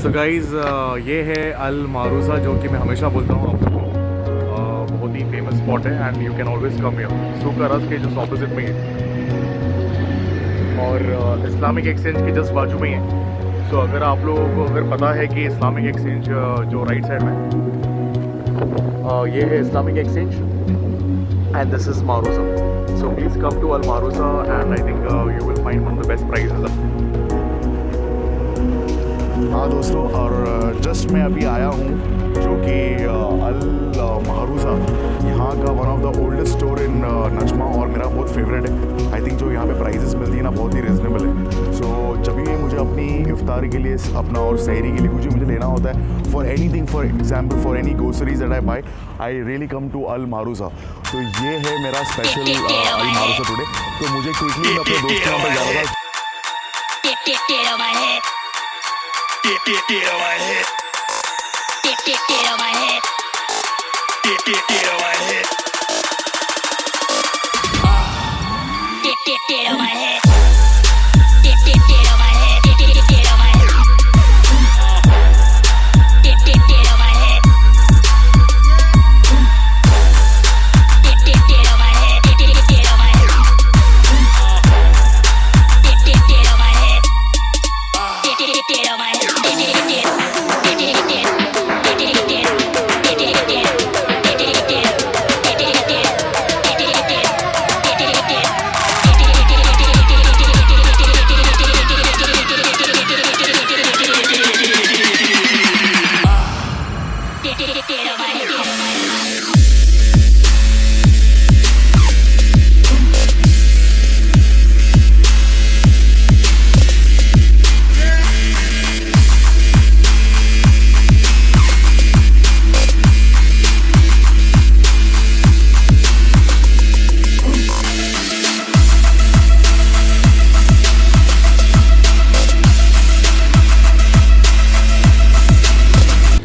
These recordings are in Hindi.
सो गाइज़ ये है अल मारूसा जो कि मैं हमेशा बोलता हूँ आप लोगों को। बहुत ही फेमस स्पॉट है and you can always come here सुकरस के जस्ट ऑपोजिट में है और इस्लामिक एक्सचेंज के जस्ट बाजू में ही है। सो अगर आप लोगों को अगर पता है कि इस्लामिक एक्सचेंज जो राइट साइड में ये है Islamic exchange and this is Marousa. So please come to Al Marousa and I think you will find one of the best prices. हाँ दोस्तों, और जस्ट मैं अभी आया हूँ जो कि अल मारूसा यहाँ का one of the oldest store in Najma और मेरा बहुत फेवरेट है। आई थिंक जो यहाँ पे प्राइसेस मिलती है ना बहुत ही रिजनेबल है। सो जब भी मुझे अपनी इफ्तार के लिए अपना और सहरी के लिए मुझे लेना होता है for anything, for example for any groceries that I buy, I really come to Al Marousa. तो ये है मेरा स्पेशल अल मारूसा टुडे। तो मुझे क्विकली अपने दोस्त के यहाँ पर जाना था। Get on my head. Get on my head. Get on my head. Get on my head. Get on my head. Get on my head. Get on my head. Get on my head. Get on my head. Get on my head. Get on my head.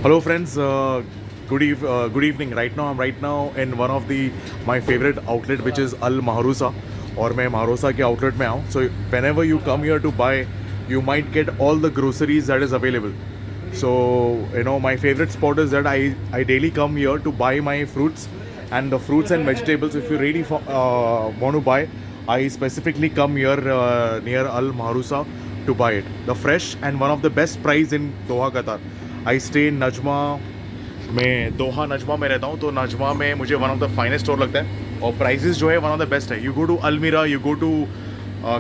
Hello friends, good evening. Right now I'm in one of my favorite outlet which is Al Maharusa और मैं महारूसा के आउटलेट में आऊँ. So whenever you come here to buy, you might get all the groceries that is available. So you know my favorite spot is that I daily come here to buy my fruits and the fruits and vegetables. If you really want to buy, I specifically come here near Al Maharusa to buy it. The fresh and one of the best price in Doha, Qatar. I stay in Najma में, दोहा नजमा में रहता हूँ. तो नजमा में मुझे one of the finest store लगता है और प्राइसेस जो है वन ऑफ द बेस्ट है. यू गो टू अलमीरा, यू गो टू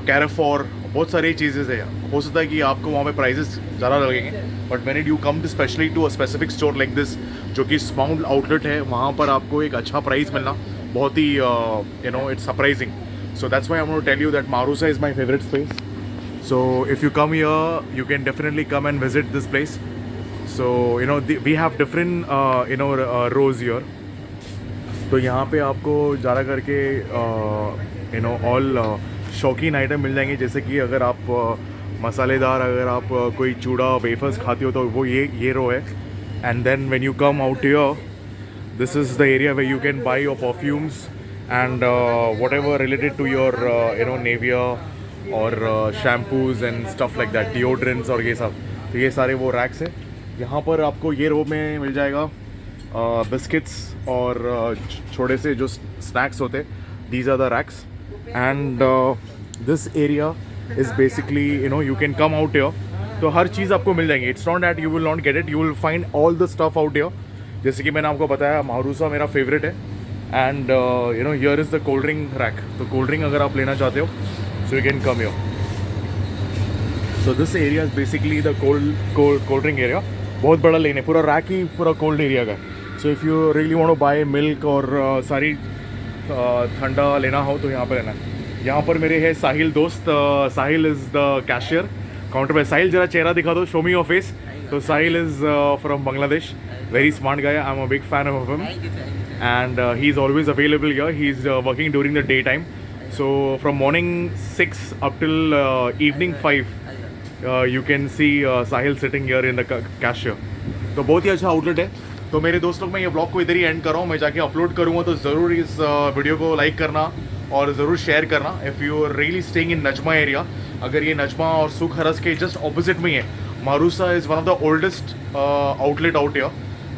कैरेफोर, बहुत सारी चीज़ें हैं. हो सकता है कि आपको वहाँ पे प्राइसेस ज़्यादा लगेंगे, but when you come to specially to a specific store like this जो कि स्माउंड आउटलेट है, वहाँ पर आपको एक अच्छा प्राइस मिलना बहुत ही you know it's surprising. So that's why I want to tell you that Marousa is my favourite space. So if you come here you can definitely come and visit this place. So you know we have different rows here. तो यहाँ पे आपको ज़्यादा करके you know all शौकीन आइटम मिल जाएंगे. जैसे कि अगर आप मसालेदार अगर आप कोई चूड़ा वेफर्स खाते हो तो वो ये रो है. And then when you come out here, this is the area where you can buy your perfumes and whatever related to your you know Nivea और shampoos and stuff like that, deodorants और ये सब. तो ये सारे वो रैक्स है. यहाँ पर आपको ये रो में मिल जाएगा बिस्किट्स और छोटे से जो स्नैक्स होते. These are the racks and this area is basically you know you can come out here. तो हर चीज़ आपको मिल जाएंगी. It's not that you will not get it, you will find all the stuff out here. जैसे कि मैंने आपको बताया मारूसा मेरा फेवरेट है. And you know here is the cold drink rack. तो कोल्ड ड्रिंक अगर आप लेना चाहते हो so you can come here. So this area is basically the cold drink area. बहुत बड़ा लेन है, पूरा रैक ही पूरा कोल्ड एरिया का है. So if you really want to buy milk और सारी ठंडा लेना हो तो यहाँ पर लेना है. यहाँ पर मेरे है साहिल दोस्त. साहिल इज़ द कैशियर काउंटर पे. साहिल जरा चेहरा दिखा दो, शो मी योर फेस. तो Sahil is from Bangladesh, very smart guy. I am a big fan of him and he is always available here. He is working during the day time. So from morning 6 up till evening 5 you can see Sahil sitting here in the cashier. तो बहुत ही अच्छा आउटलेट है. तो मेरे दोस्त लोग मैं ये ब्लॉग को इधर ही एंड कर रहा हूँ. मैं जाके अपलोड करूँगा तो ज़रूर इस वीडियो को लाइक करना और ज़रूर शेयर करना. If you are really staying in Najma area, अगर ये नजमा और सुख हरस के जस्ट ऑपोजिट में ही है Marousa is one of the oldest outlet out here.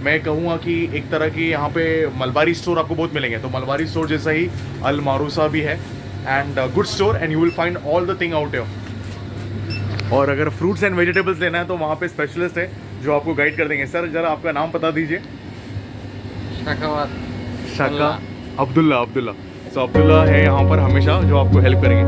मैं कहूँगा कि एक तरह की यहाँ पे मलबारी स्टोर आपको बहुत मिलेंगे, तो मलबारी स्टोर जैसा ही अल मारूसा भी है. And good store and you will find all the thing out here. और अगर फ्रूट्स एंड वेजिटेबल्स लेना है तो वहाँ पे स्पेशलिस्ट है जो आपको गाइड कर देंगे. सर ज़रा आपका नाम बता दीजिए. शाका अब्दुल्ला. अब्दुल्ला. सो अब्दुल्ला है यहाँ पर हमेशा जो आपको हेल्प करेंगे.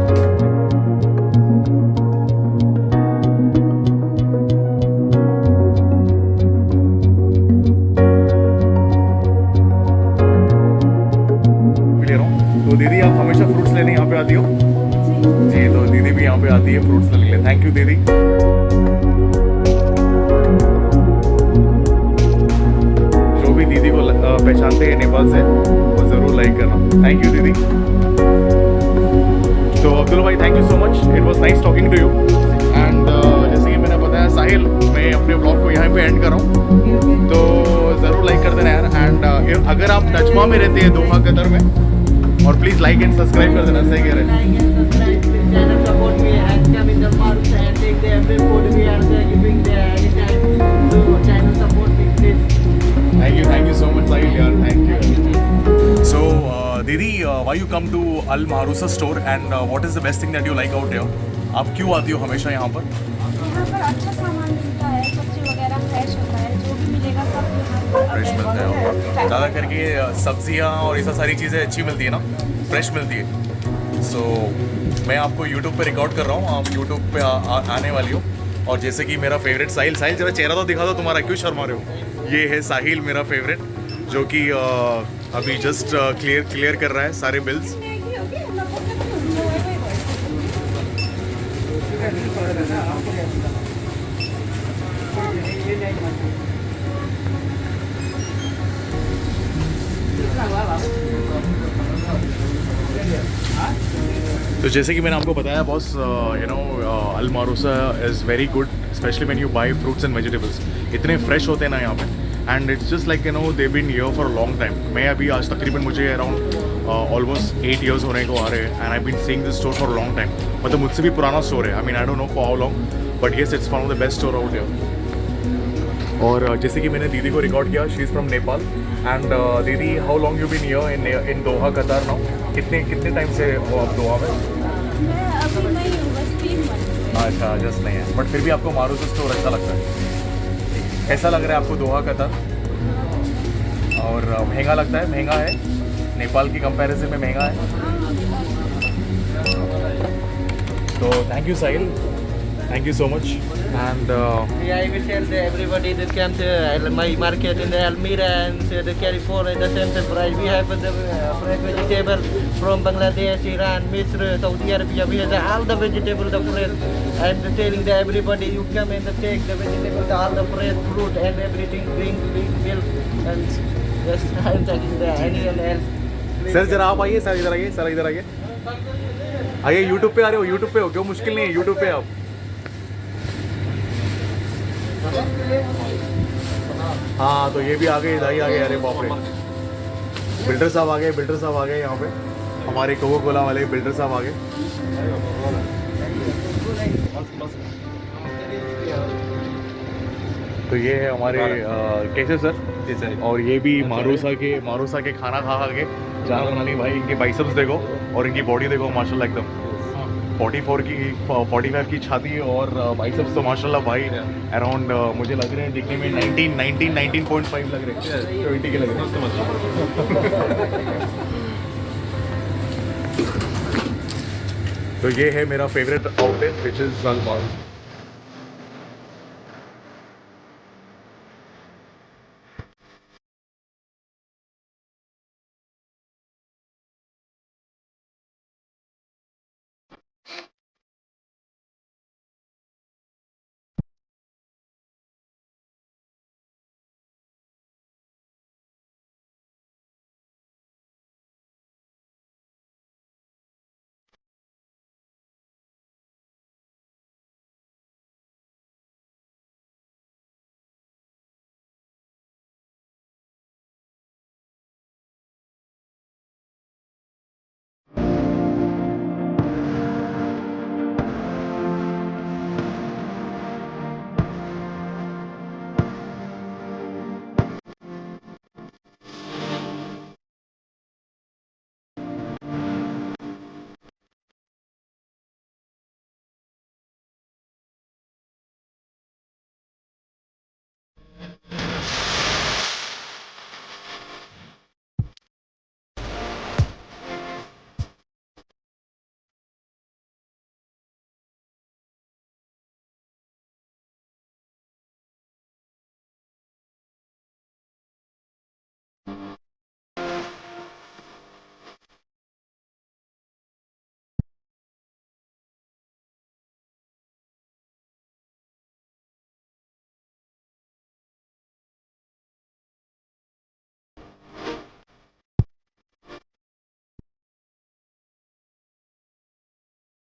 ले रहा हूँ. तो दीदी आप हमेशा फ्रूट्स लेने यहाँ पे आती हो जी. तो दीदी भी यहाँ पे आती है फ्रूट्स लेने के लिए. थैंक यू दीदी. जो भी दीदी को पहचानते हैं नेपाल से वो ज़रूर लाइक करना. थैंक यू दीदी. तो अब्दुल भाई thank you so much. It was nice talking to you. And जैसे कि मैंने बताया साहिल, मैं अपने ब्लॉग को यहाँ पे एंड कर रहा हूँ. तो ज़रूर लाइक कर देना यार. एंड अगर आप नजमा में रहते हैं दोहा कतर में, और प्लीज़ लाइक एंड सब्सक्राइब कर देना. सही कह रहे हैं. Channel support me and come in the Marusa and take the every food we are there giving there anytime. So channel support me please. Thank you so much साहिल यार. Thank you. So दीदी why you come to Al Marusa store and what is the best thing that you like out here? आप क्यों आती हो हमेशा यहाँ पर? यहाँ पर अच्छा सामान मिलता है, सब्जी वगैरह फ्रेश होता है, जो भी मिलेगा सब यहाँ पर फ्रेश मिलता है available और ज़्यादा करके सब्जियाँ और ये सब सारी चीज़ें अच्छी मिलती है ना, फ्रेश मिलती है. सो मैं आपको यूट्यूब पे रिकॉर्ड कर रहा हूँ, आप यूट्यूब पे आने वाली हो. और जैसे कि मेरा फेवरेट साहिल. साहिल जरा चेहरा तो दिखा दो तुम्हारा, क्यों शर्मा रहे हो. ये है साहिल मेरा फेवरेट, जो कि अभी जस्ट क्लियर कर रहा है सारे बिल्स. तो जैसे कि मैंने आपको बताया boss, you know Al Marousa is very good, specially when you buy fruits and vegetables. इतने फ्रेश होते हैं ना यहाँ पे. And it's just like you know they been here for a long time. मैं अभी आज तकरीबन मुझे अराउंड ऑलमोस्ट 8 years होने को आ रहे हैं. And I been seeing this store for a long time. मतलब मुझसे भी पुराना स्टोर है. I mean I don't know for how long, but yes it's one of the best store out here. और जैसे कि मैंने दीदी को रिकॉर्ड किया, she is from Nepal. And दीदी how long you been here in Doha Qatar now? कितने टाइम से हो आप दोहा में? मैं अभी नहीं हूँ, बस 3 month हुए। अच्छा जस्ट नहीं है, बट फिर भी आपको मारूसा स्टोर अच्छा लगता है. कैसा लग रहा है आपको दोहा कतार? और महंगा लगता है? महंगा है नेपाल की कंपैरिजन में, महंगा है. तो thank you Sahil, thank you so much. And Yeah, I will tell everybody that come to my market in the Almira and the Carrefour at the same price. We have the fresh vegetable from Bangladesh, Iran, Misr, Saudi Arabia. We have all the vegetable, the fresh. I'm telling the everybody you come and take the vegetable, all the fresh fruit and everything, drink milk. And yes, I'm taking the anyone else. Sir जरा आप आइए, सर इधर आइए, सर इधर आइए. आइए, यूट्यूब पे आ रहे हो, यूट्यूब पे हो, क्यों मुश्किल नहीं है, यूट्यूब पे आप. हाँ तो ये भी आ गए, दाई आ गए. अरे बाप रे, बिल्डर साहब आ गए, बिल्डर साहब आ गए यहाँ पे. हमारे कोको कोला वाले बिल्डर साहब आ गए. तो ये है हमारे कैसे सर. और ये भी मारूसा के खाना खा के जान बनानी भाई. इनके बाइसेप्स देखो और इनकी बॉडी देखो, माशाल्लाह एकदम 45 की छाती और बाइसेप्स तो माशाल्लाह भाई अराउंड मुझे लग रहे हैं दिखने में 19.5 लग रहे हैं, 20 के लग रहे हैं. तो ये है मेरा favourite outlet which is Al Marousa.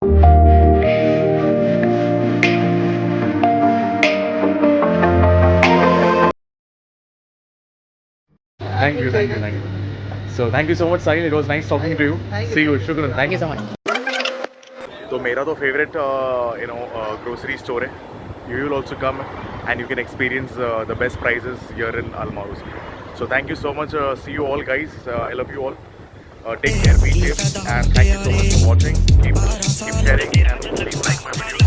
Thank you, thank you, thank you. So thank you so much, Sahil. It was nice talking to you. See you. Shukran. Thank you so much. तो मेरा तो फेवरेट ग्रोसरी स्टोर है. You will also come and you can experience the best prices here in Al Marusa. So thank you so much. See you all, guys. I love you all. Take care, be safe, and thank you so much for watching. Keep sharing and please like my video.